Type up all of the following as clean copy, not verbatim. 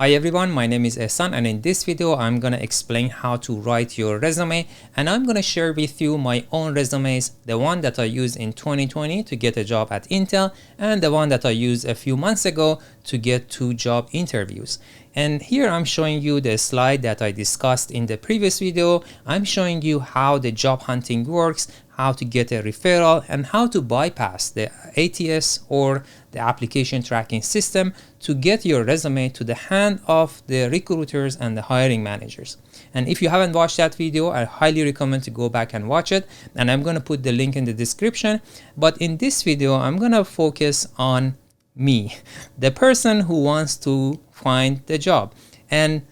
Hi everyone, my name is Ehsan, and in this video I'm going to explain how to write your resume, and I'm going to share with you my own resumes, the one that I used in 2020 to get a job at Intel and the one that I used a few months ago to get 2 job interviews. And here I'm showing you the slide that I discussed in the previous video. I'm showing you how the job hunting works, how to get a referral, and how to bypass the ATS or the application tracking system to get your resume to the hand of the recruiters and the hiring managers. And if you haven't watched that video, I highly recommend to go back and watch it, and I'm going to put the link in the description. But in this video, I'm going to focus on me, the person who wants to find the job. And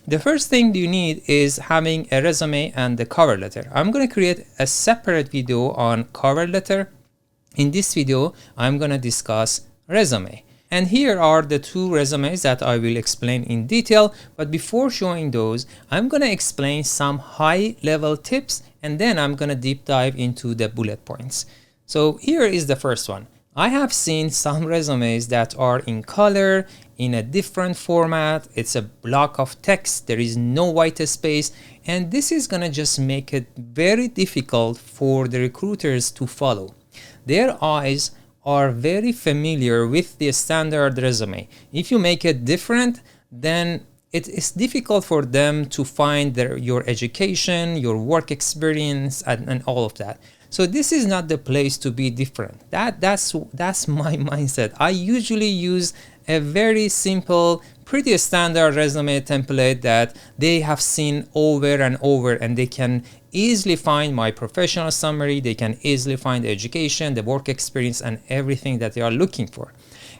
the first thing you need is having a resume and the cover letter. I'm going to create a separate video on cover letter. In this video, I'm going to discuss resume. And here are the 2 resumes that I will explain in detail. But before showing those, I'm going to explain some high-level tips, and then I'm going to deep dive into the bullet points. So here is the first one. I have seen some resumes that are in color, in a different format. It's a block of text. There is no white space. And this is going to just make it very difficult for the recruiters to follow. Their eyes are very familiar with the standard resume. If you make it different, then it is difficult for them to find your education, your work experience, and all of that. So this is not the place to be different. That's my mindset. I usually use a very simple, pretty standard resume template that they have seen over and over, and they can easily find my professional summary. They can easily find the education, the work experience, and everything that they are looking for.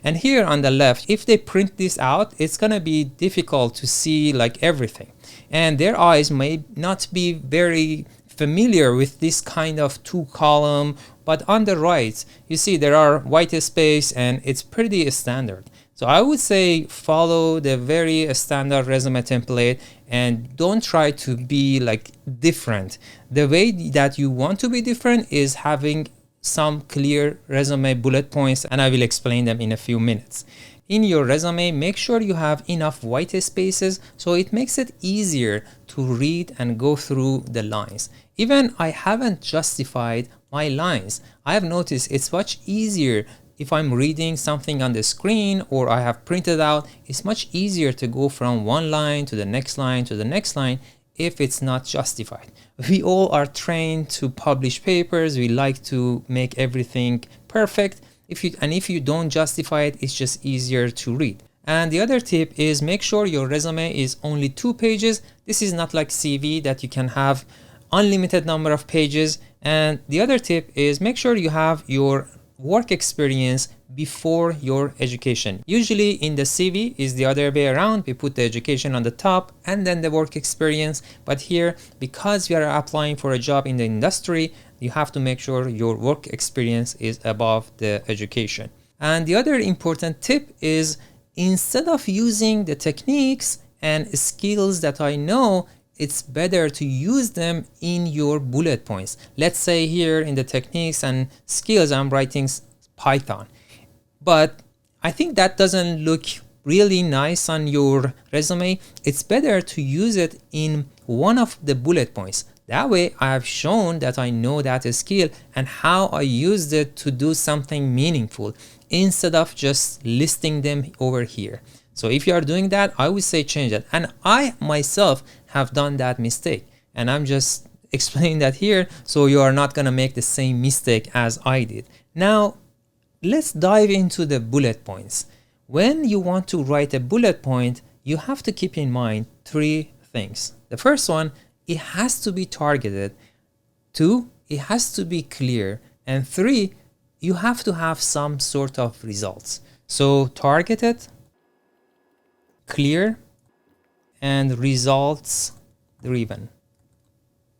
And here on the left, if they print this out, it's gonna be difficult to see like everything. And their eyes may not be very familiar with this kind of 2-column, but on the right, you see there are white space and it's pretty standard. So I would say follow the very standard resume template and don't try to be like different. The way that you want to be different is having some clear resume bullet points, and I will explain them in a few minutes. In your resume, make sure you have enough white spaces so it makes it easier to read and go through the lines. Even I haven't justified my lines. I have noticed it's much easier if I'm reading something on the screen or I have printed out. It's much easier to go from one line to the next line to the next line if it's not justified. We all are trained to publish papers. We like to make everything perfect. If you don't justify it, it's just easier to read. And the other tip is make sure your resume is only 2 pages. This is not like CV that you can have unlimited number of pages. And the other tip is make sure you have your work experience before your education. Usually in the CV is the other way around. We put the education on the top and then the work experience. But here, because you are applying for a job in the industry, you have to make sure your work experience is above the education. And the other important tip is instead of using the techniques and skills that I know, it's better to use them in your bullet points. Let's say here in the techniques and skills, I'm writing Python. But I think that doesn't look really nice on your resume. It's better to use it in one of the bullet points. That way I have shown that I know that skill and how I used it to do something meaningful instead of just listing them over here. So if you are doing that, I would say change it. And I myself have done that mistake, and I'm just explaining that here so you are not gonna make the same mistake as I did. Now, let's dive into the bullet points. When you want to write a bullet point, you have to keep in mind 3 things. The first one, it has to be targeted. 2, it has to be clear. And 3, you have to have some sort of results. So targeted, clear, and results driven.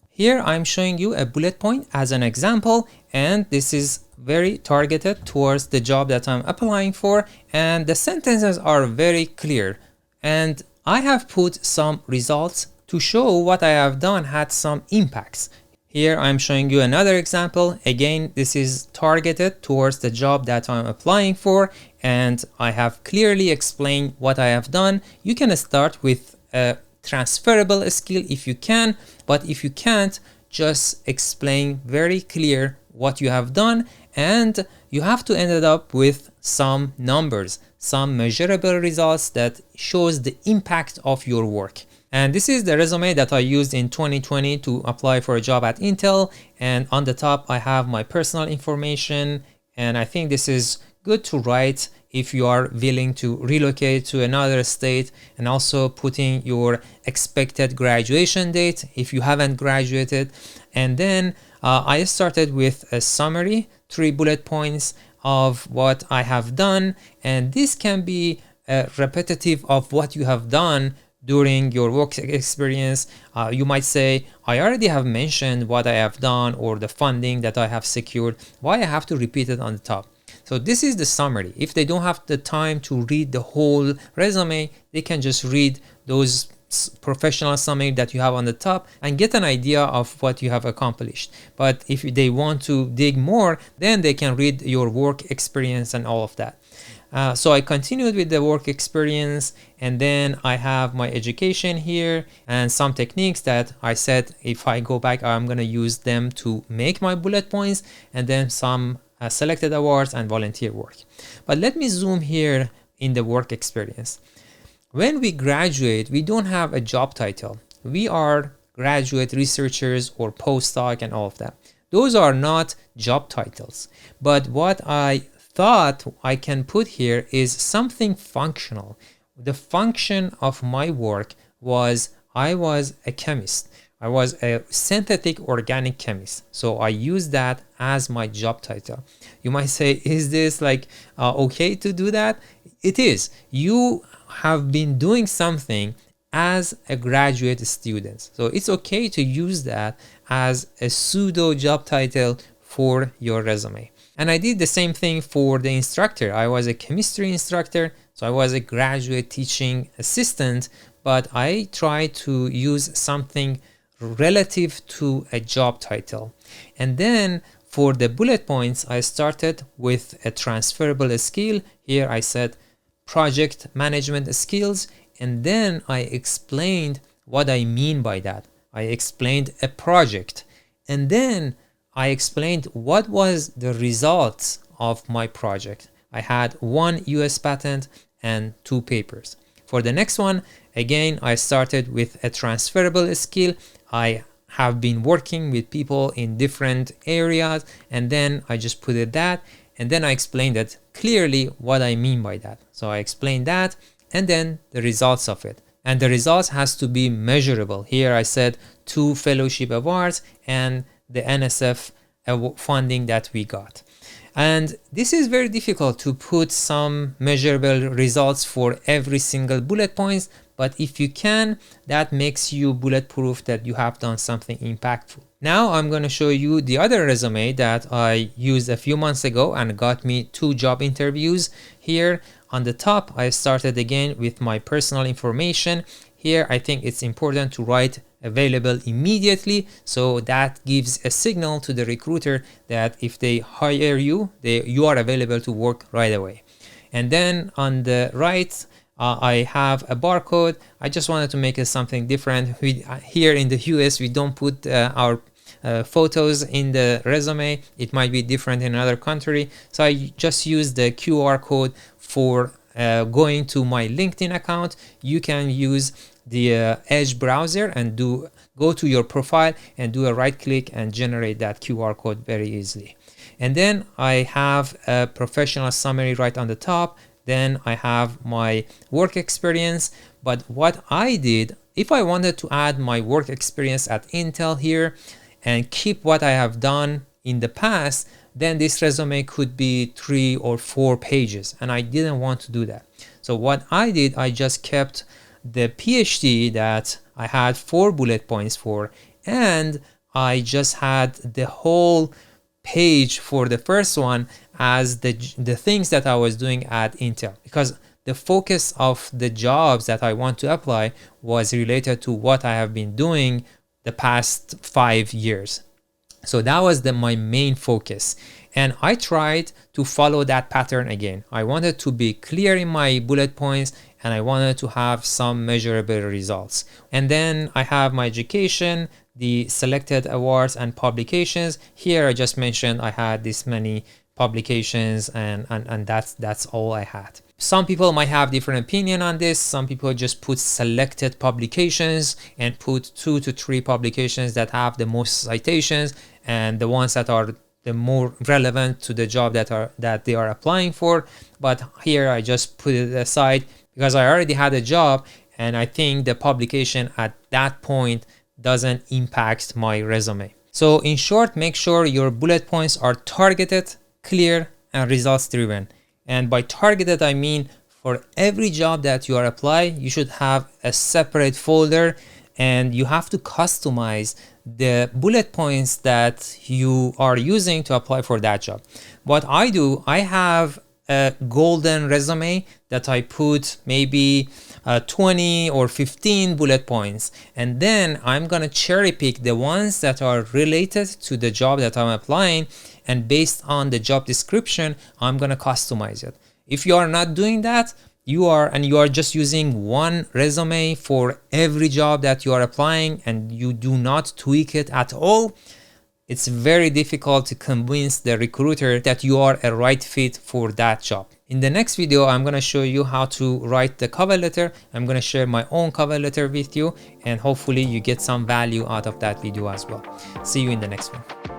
Here I'm showing you a bullet point as an example, and this is very targeted towards the job that I'm applying for, and the sentences are very clear. And I have put some results to show what I have done had some impacts. Here I'm showing you another example. Again, this is targeted towards the job that I'm applying for, and I have clearly explained what I have done. You can start with a transferable skill if you can, but if you can't, just explain very clear what you have done, and you have to end up with some numbers, some measurable results that shows the impact of your work. And this is the resume that I used in 2020 to apply for a job at Intel. And on the top, I have my personal information. And I think this is good to write if you are willing to relocate to another state, and also putting your expected graduation date if you haven't graduated. And then I started with a summary, 3 bullet points of what I have done. And this can be repetitive of what you have done during your work experience. You might say, I already have mentioned what I have done or the funding that I have secured. Why I have to repeat it on the top? So this is the summary. If they don't have the time to read the whole resume, they can just read those professional summary that you have on the top and get an idea of what you have accomplished. But if they want to dig more, then they can read your work experience and all of that. So I continued with the work experience, and then I have my education here and some techniques that I said if I go back, I'm going to use them to make my bullet points, and then some selected awards and volunteer work. But let me zoom here in the work experience. When we graduate, we don't have a job title. We are graduate researchers or postdoc and all of that. Those are not job titles. But what I thought I can put here is something functional. The function of my work was I was a chemist. I was a synthetic organic chemist. So I use that as my job title. You might say, is this like okay to do that? It is. You have been doing something as a graduate student. So it's okay to use that as a pseudo job title for your resume. And I did the same thing for the instructor. I was a chemistry instructor, so I was a graduate teaching assistant, but I tried to use something relative to a job title. And then for the bullet points, I started with a transferable skill. Here I said project management skills, and then I explained what I mean by that. I explained a project, and then I explained what was the results of my project. I had 1 US patent and 2 papers. For the next one, again, I started with a transferable skill. I have been working with people in different areas, and then I just put it that, and then I explained that clearly what I mean by that. So I explained that, and then the results of it. And the results has to be measurable. Here I said 2 fellowship awards and the NSF funding that we got. And this is very difficult to put some measurable results for every single bullet points, but if you can, that makes you bulletproof that you have done something impactful. Now I'm going to show you the other resume that I used a few months ago and got me 2 job interviews. Here on the top, I started again with my personal information. Here I think it's important to write available immediately, so that gives a signal to the recruiter that if they hire you, you are available to work right away. And then on the right, I have a barcode. I just wanted to make it something different. Here in the US, we don't put our photos in the resume. It might be different in another country. So I just use the QR code for going to my LinkedIn account. You can use the Edge browser and go to your profile and do a right click and generate that QR code very easily. And then I have a professional summary right on the top. Then I have my work experience. But what I did, if I wanted to add my work experience at Intel here and keep what I have done in the past, then this resume could be 3 or 4 pages, and I didn't want to do that. So what I did, I just kept the PhD that I had 4 bullet points for, and I just had the whole page for the first one as the things that I was doing at Intel, because the focus of the jobs that I want to apply was related to what I have been doing the past 5 years. So that was my main focus. And I tried to follow that pattern again. I wanted to be clear in my bullet points and I wanted to have some measurable results. And then I have my education, the selected awards and publications. Here I just mentioned I had this many publications and that's all I had. Some people might have different opinion on this. Some people just put selected publications and put 2 to 3 publications that have the most citations and the ones that are the more relevant to the job that they are applying for. But here I just put it aside because I already had a job and I think the publication at that point doesn't impact my resume. So in short, make sure your bullet points are targeted, clear, and results driven. And by targeted, I mean for every job that you are applying, you should have a separate folder and you have to customize the bullet points that you are using to apply for that job. What I do, I have a golden resume that I put maybe 20 or 15 bullet points, and then I'm gonna cherry pick the ones that are related to the job that I'm applying, and based on the job description I'm gonna customize it. If you are not doing that, you are just using one resume for every job that you are applying and you do not tweak it at all, it's very difficult to convince the recruiter that you are a right fit for that job. In the next video, I'm going to show you how to write the cover letter. I'm going to share my own cover letter with you and hopefully you get some value out of that video as well. See you in the next one.